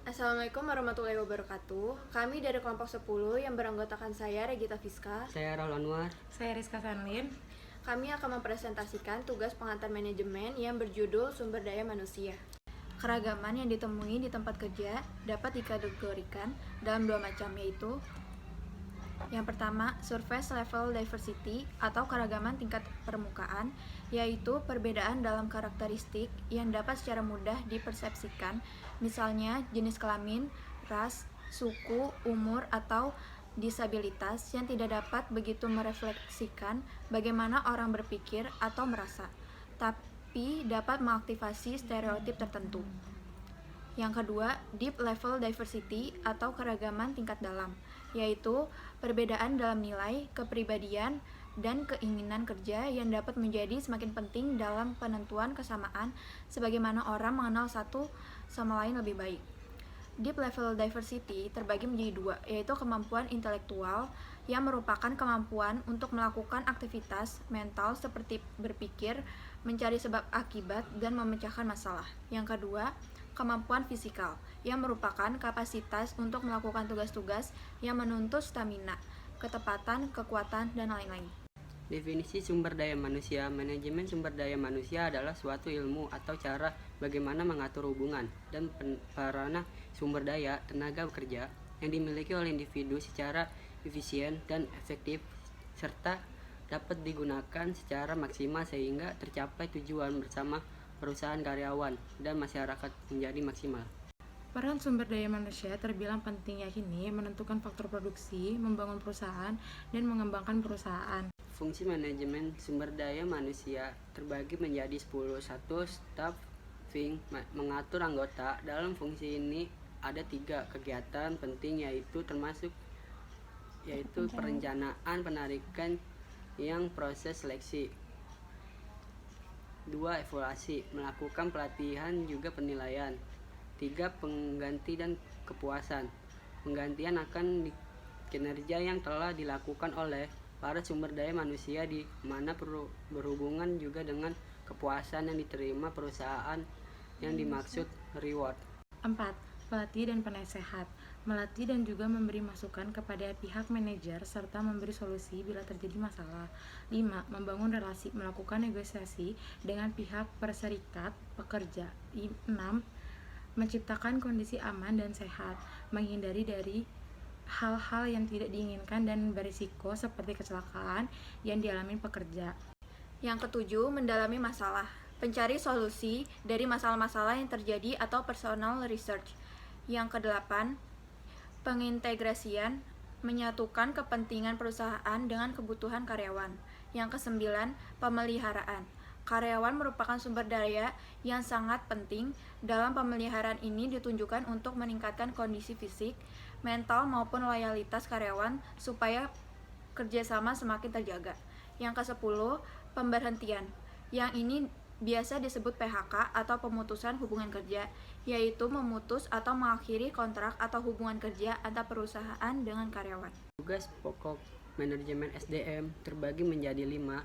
Assalamualaikum warahmatullahi wabarakatuh. Kami dari kelompok 10 yang beranggotakan saya Regita Fiska. Saya Raul Anwar. Saya Rizka Sanlin. Kami akan mempresentasikan tugas pengantar manajemen yang berjudul Sumber Daya Manusia. Keragaman yang ditemui di tempat kerja dapat dikategorikan dalam dua macam, yaitu yang pertama, surface level diversity atau keragaman tingkat permukaan, yaitu perbedaan dalam karakteristik yang dapat secara mudah dipersepsikan, misalnya jenis kelamin, ras, suku, umur, atau disabilitas yang tidak dapat begitu merefleksikan bagaimana orang berpikir atau merasa, tapi dapat mengaktifasi stereotip tertentu. Yang kedua, deep level diversity atau keragaman tingkat dalam, yaitu perbedaan dalam nilai, kepribadian, dan keinginan kerja yang dapat menjadi semakin penting dalam penentuan kesamaan sebagaimana orang mengenal satu sama lain lebih baik. Deep level diversity terbagi menjadi dua, yaitu kemampuan intelektual yang merupakan kemampuan untuk melakukan aktivitas mental seperti berpikir, mencari sebab akibat, dan memecahkan masalah. Yang kedua, kemampuan fisikal yang merupakan kapasitas untuk melakukan tugas-tugas yang menuntut stamina, ketepatan, kekuatan, dan lain-lain. Definisi sumber daya manusia. Manajemen sumber daya manusia adalah suatu ilmu atau cara bagaimana mengatur hubungan dan peranan sumber daya tenaga kerja yang dimiliki oleh individu secara efisien dan efektif serta dapat digunakan secara maksimal sehingga tercapai tujuan bersama perusahaan, karyawan, dan masyarakat menjadi maksimal. Peran sumber daya manusia terbilang penting, yakni menentukan faktor produksi, membangun perusahaan, dan mengembangkan perusahaan. Fungsi manajemen sumber daya manusia terbagi menjadi 10. 1. Staffing, mengatur anggota. Dalam fungsi ini ada 3 kegiatan penting yaitu perencanaan, penarikan, yang proses seleksi. 2. Evaluasi, melakukan pelatihan juga penilaian. 3. Pengganti dan kepuasan, penggantian akan kinerja yang telah dilakukan oleh para sumber daya manusia di mana berhubungan juga dengan kepuasan yang diterima perusahaan yang dimaksud reward. 4. Pelatih dan penasehat, melatih dan juga memberi masukan kepada pihak manajer serta memberi solusi bila terjadi masalah. 5. Membangun relasi, melakukan negosiasi dengan pihak perserikat pekerja. 6. Menciptakan kondisi aman dan sehat, menghindari dari hal-hal yang tidak diinginkan dan berisiko seperti kecelakaan yang dialami pekerja. Yang ketujuh, mendalami masalah, mencari solusi dari masalah-masalah yang terjadi atau personal research. Yang kedelapan, pengintegrasian, menyatukan kepentingan perusahaan dengan kebutuhan karyawan. Yang kesembilan, pemeliharaan. Karyawan merupakan sumber daya yang sangat penting. Dalam pemeliharaan ini ditunjukkan untuk meningkatkan kondisi fisik, mental maupun loyalitas karyawan supaya kerjasama semakin terjaga. Yang ke-10, pemberhentian. Yang ini biasa disebut PHK atau pemutusan hubungan kerja, yaitu memutus atau mengakhiri kontrak atau hubungan kerja antar perusahaan dengan karyawan. Tugas pokok manajemen SDM terbagi menjadi 5.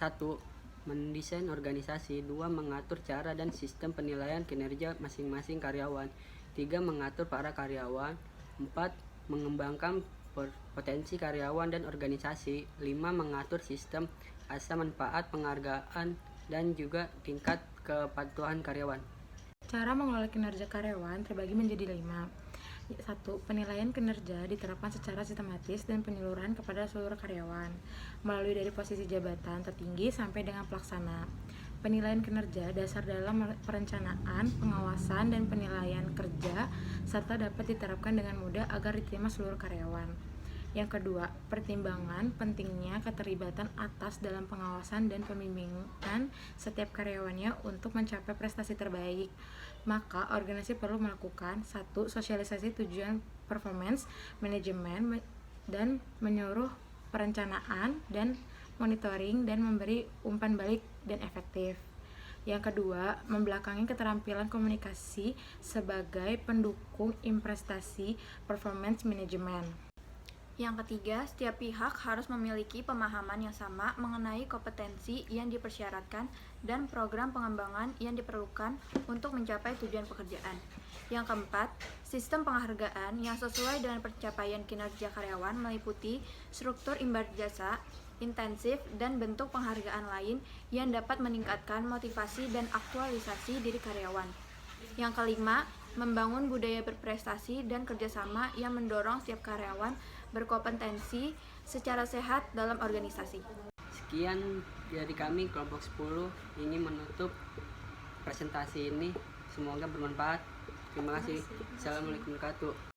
1. Mendesain organisasi. 2. Mengatur cara dan sistem penilaian kinerja masing-masing karyawan. 3. Mengatur para karyawan. 4. Mengembangkan potensi karyawan dan organisasi. 5. Mengatur sistem asa manfaat, penghargaan, dan juga tingkat kepatuhan karyawan. Cara mengelola kinerja karyawan terbagi menjadi 5. 1. Penilaian kinerja diterapkan secara sistematis dan penyaluran kepada seluruh karyawan, melalui dari posisi jabatan tertinggi sampai dengan pelaksana. Penilaian kinerja dasar dalam perencanaan, pengawasan, dan penilaian kerja, serta dapat diterapkan dengan mudah agar diterima seluruh karyawan. Yang kedua, pertimbangan pentingnya keterlibatan atas dalam pengawasan dan pembimbingan setiap karyawannya untuk mencapai prestasi terbaik. Maka, organisasi perlu melakukan 1. Sosialisasi tujuan performance manajemen dan menyuruh perencanaan dan monitoring dan memberi umpan balik dan efektif. Yang kedua, membelakangi keterampilan komunikasi sebagai pendukung imprestasi performance management. Yang ketiga, setiap pihak harus memiliki pemahaman yang sama mengenai kompetensi yang dipersyaratkan dan program pengembangan yang diperlukan untuk mencapai tujuan pekerjaan. Yang keempat, sistem penghargaan yang sesuai dengan pencapaian kinerja karyawan meliputi struktur imbar jasa, intensif, dan bentuk penghargaan lain yang dapat meningkatkan motivasi dan aktualisasi diri karyawan. Yang kelima, membangun budaya berprestasi dan kerjasama yang mendorong setiap karyawan berkompetensi secara sehat dalam organisasi. Sekian dari kami kelompok 10 ini menutup presentasi ini. Semoga bermanfaat. Terima kasih. Assalamualaikum warahmatullahi wabarakatuh.